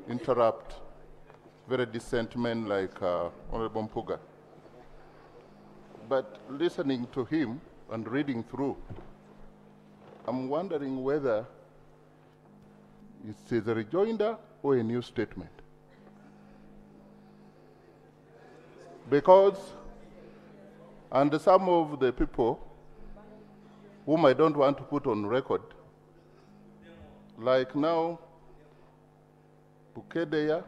interrupt very decent men like Honorable Mpuuga. But listening to him and reading through, I'm wondering whether it's a rejoinder or a new statement. Because, and some of the people whom I don't want to put on record, like now, Bukedea,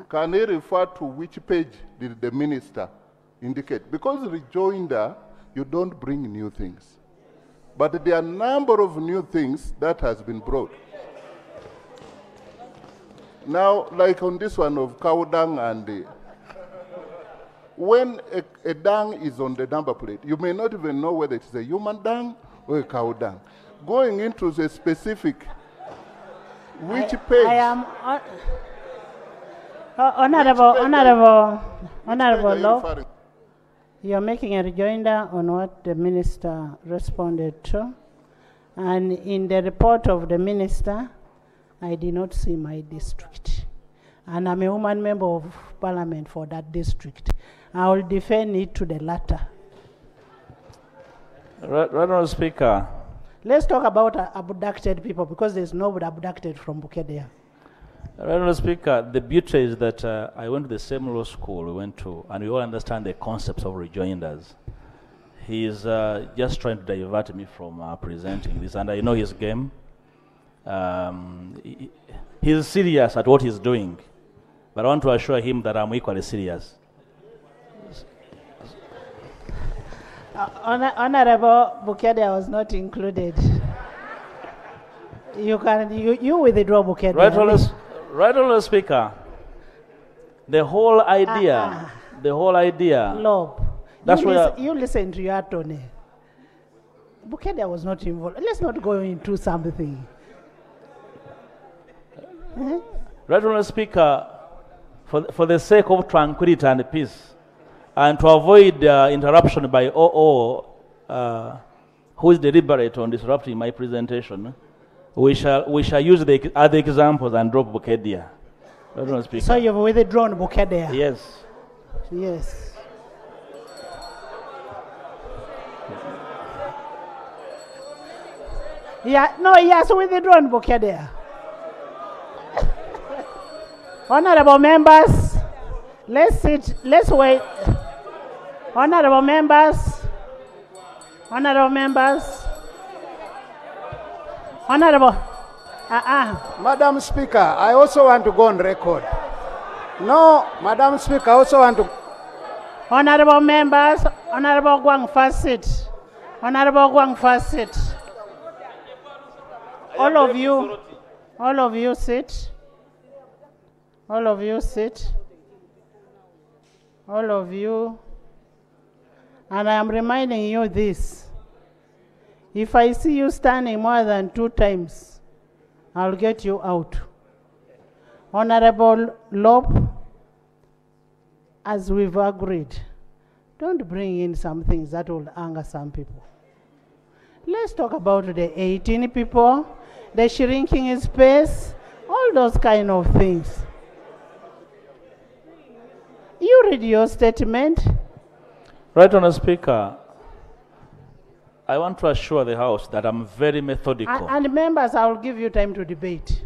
can he refer to which page did the minister indicate? Because rejoinder, you don't bring new things. But there are a number of new things that has been brought. Now, like on this one of cow dung and when a dung is on the number plate, you may not even know whether it's a human dung or a cow dung. Going into the specific, which page? I am Honorable Law. You're making a rejoinder on what the minister responded to. And in the report of the minister, I did not see my district. And I'm a woman member of parliament for that district. I will defend it to the latter. Honourable Speaker. Let's talk about abducted people, because there's nobody abducted from Bukedea. Honourable Speaker, the beauty is that I went to the same law school we went to, and we all understand the concepts of rejoinders. He's just trying to divert me from presenting this, and I know his game. He's serious at what he's doing, but I want to assure him that I'm equally serious. Honorable Bukedea was not included. You withdraw Bukedea. Right, Honourable Speaker. The whole idea, Lob, that's you listen to your attorney. Bukedea was not involved. Let's not go into something. Right, Honourable Speaker, for the sake of tranquility and peace, and to avoid interruption by who is deliberate on disrupting my presentation, we shall use the other examples and drop Bukedea. So you've withdrawn Bukedea? Yes. Yes. Yeah, no, yes, withdrawn Bukedea. Honorable members, let's sit, let's wait. Honorable members, Madam Speaker, I also want to go on record. No, Madam Speaker, I also want to. Honorable members, Honorable Gwang, first sit. Honorable Gwang, first sit. All of you sit. All of you sit. All of you. And I am reminding you this. If I see you standing more than 2 times, I'll get you out. Honorable Lob, as we've agreed, don't bring in some things that will anger some people. Let's talk about the 18 people, the shrinking in space, all those kind of things. You read your statement. Right, Honourable Speaker, I want to assure the House that I'm very methodical. And members, I will give you time to debate.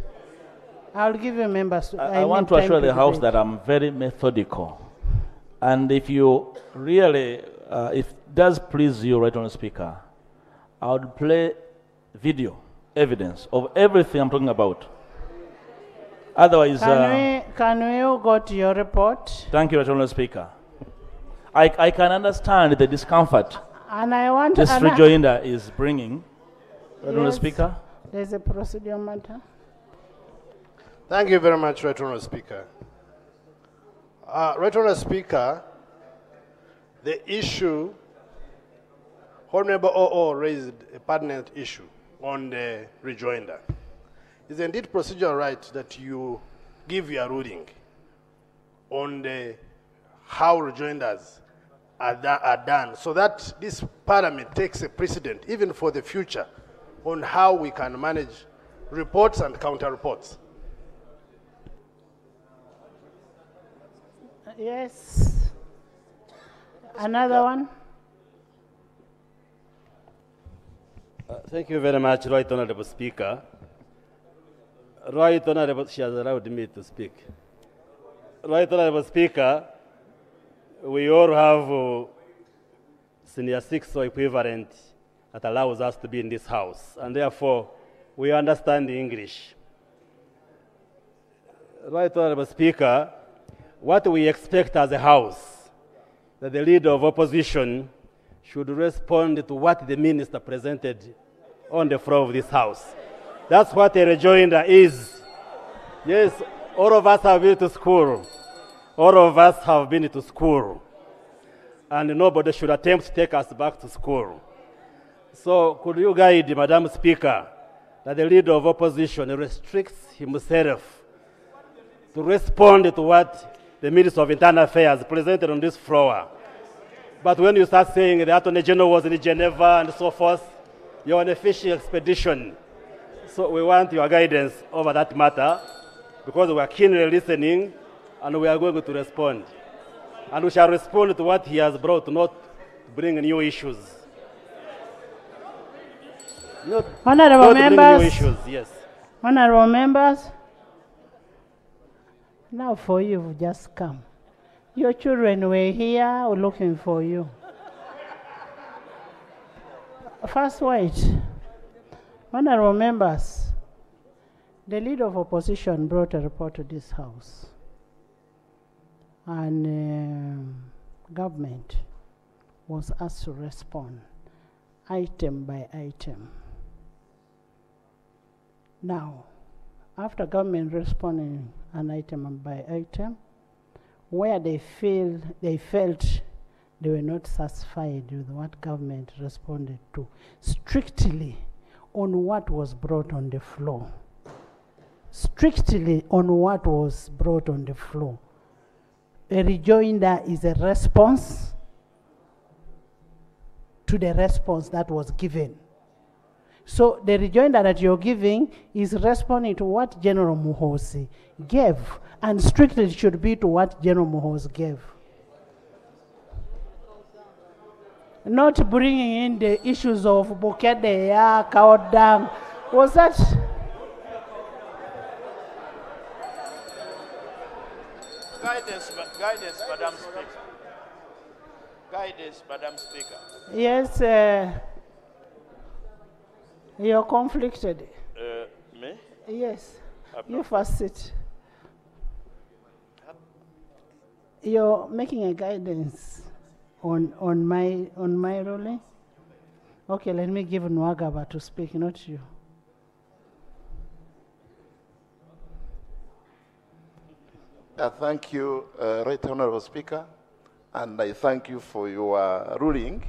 I will give you members. I want to assure the House that I'm very methodical. And if you really, if it does please you, Right, Honourable Speaker, I would play video evidence of everything I'm talking about. Otherwise, can we go to your report? Thank you, Right, Honourable Speaker. I can understand the discomfort and I want this rejoinder is bringing. Right, Honourable Speaker. There's a procedural matter. Thank you very much, Right, Honourable Speaker. Right, Honourable Speaker, the issue, Honourable OO raised a pertinent issue on the rejoinder. It's indeed procedural right that you give your ruling on the how rejoinders are done, so that this parliament takes a precedent, even for the future, on how we can manage reports and counter reports. Yes. Another one? Thank you very much, Right Honorable Speaker. Right Honorable, she has allowed me to speak. Right Honorable Speaker, we all have senior 6 or equivalent that allows us to be in this house, and therefore we understand English. Right Honorable Speaker, what we expect as a house, that the leader of opposition should respond to what the minister presented on the floor of this house. That's what a rejoinder is. Yes, all of us have been to school. All of us have been to school. And nobody should attempt to take us back to school. So could you guide, Madam Speaker, that the leader of opposition restricts himself to respond to what the Minister of Internal Affairs presented on this floor? But when you start saying the Attorney General was in Geneva and so forth, you're on a fishing expedition. So we want your guidance over that matter, because we are keenly listening and we are going to respond. And we shall respond to what he has brought, not bring new issues. Honorable members, new issues, yes. Honorable members, now for you, you've just come. Your children were here looking for you. First, wait. Honorable members, the leader of opposition brought a report to this house, and government was asked to respond item by item. Now, after government responding an item by item, where they felt they were not satisfied with what government responded to, strictly on what was brought on the floor. Strictly on what was brought on the floor. A rejoinder is a response to the response that was given. So the rejoinder that you're giving is responding to what General Muhoozi gave, and strictly it should be to what General Muhoozi gave. Not bringing in the issues of Bukedea, Kaodam. Was that? Guidance, Madam Speaker. Guidance, Madam Speaker. Yes, you're conflicted. Me? Yes, you first sit. You're making a guidance on my ruling. Okay, let me give Nwagaba to speak, not you. Thank you, Right Honorable Speaker, and I thank you for your ruling.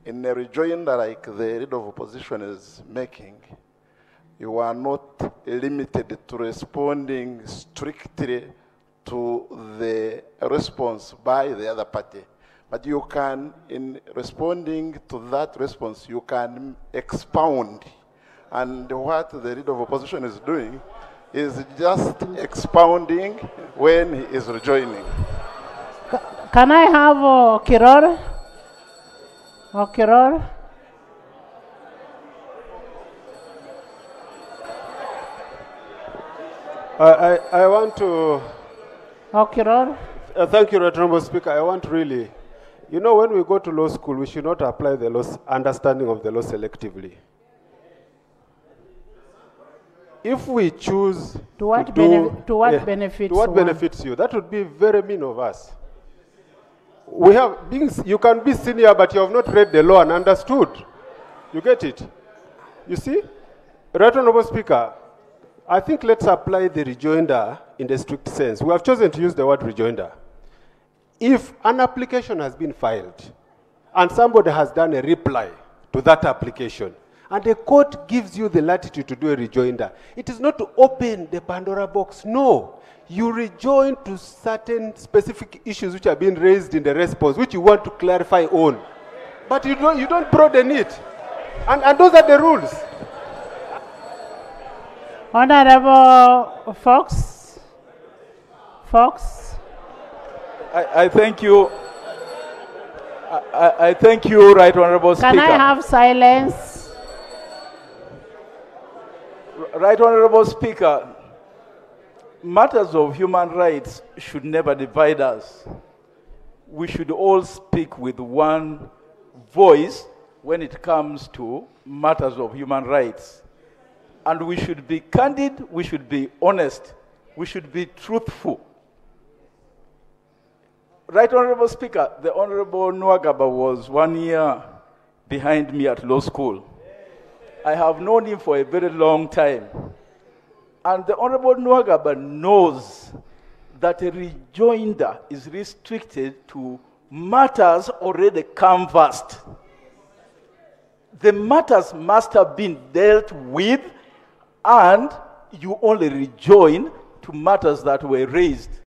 In a rejoinder like the leader of opposition is making, you are not limited to responding strictly to the response by the other party. But you can, in responding to that response, you can expound. And what the leader of opposition is doing is just expounding when he is rejoining. Can I have Kiror? Kiror? I want to... Kiror? Thank you, Honorable Speaker. I want really... You know, when we go to law school, we should not apply the law, understanding of the law selectively. If we choose to what benefits you? That would be very mean of us. We have you can be senior, but you have not read the law and understood. You get it? You see? Right Honorable Speaker, I think let's apply the rejoinder in the strict sense. We have chosen to use the word rejoinder. If an application has been filed and somebody has done a reply to that application, and the court gives you the latitude to do a rejoinder, it is not to open the Pandora box. No. You rejoin to certain specific issues which are being raised in the response, which you want to clarify on. But you don't broaden it. And those are the rules. Honorable Fox. I thank you. I thank you, Right Honorable Speaker. Can I have silence? Right Honorable Speaker, matters of human rights should never divide us. We should all speak with one voice when it comes to matters of human rights. And we should be candid, we should be honest, we should be truthful. Right Honorable Speaker, the Honorable Nwagaba was 1 year behind me at law school. I have known him for a very long time. And the Honorable Nwagaba knows that a rejoinder is restricted to matters already canvassed. The matters must have been dealt with, and you only rejoin to matters that were raised.